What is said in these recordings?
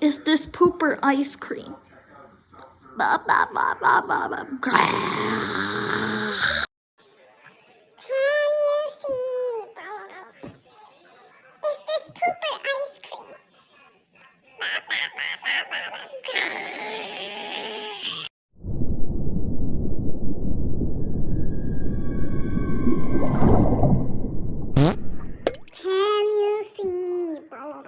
Is this poop or ice cream? Can you see me, bro? Is this poop or ice cream? Can you see me, bro?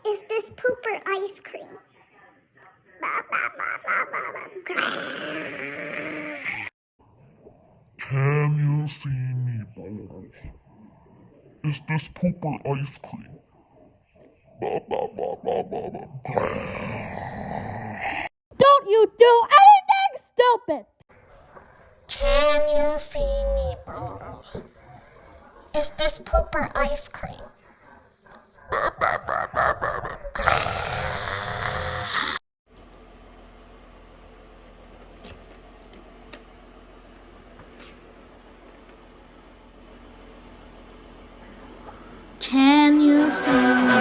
Is this poop or ice cream? Can you see me, bro? Is this poop or ice cream? Don't you do anything stupid! Can you see me, bro? Is this poop or ice cream? Can you see me?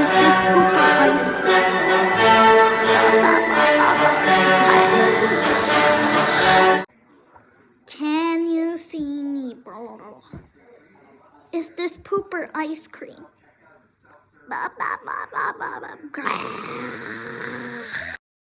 Is this poop or ice cream? Can you see me, bro? Is this poop or ice cream?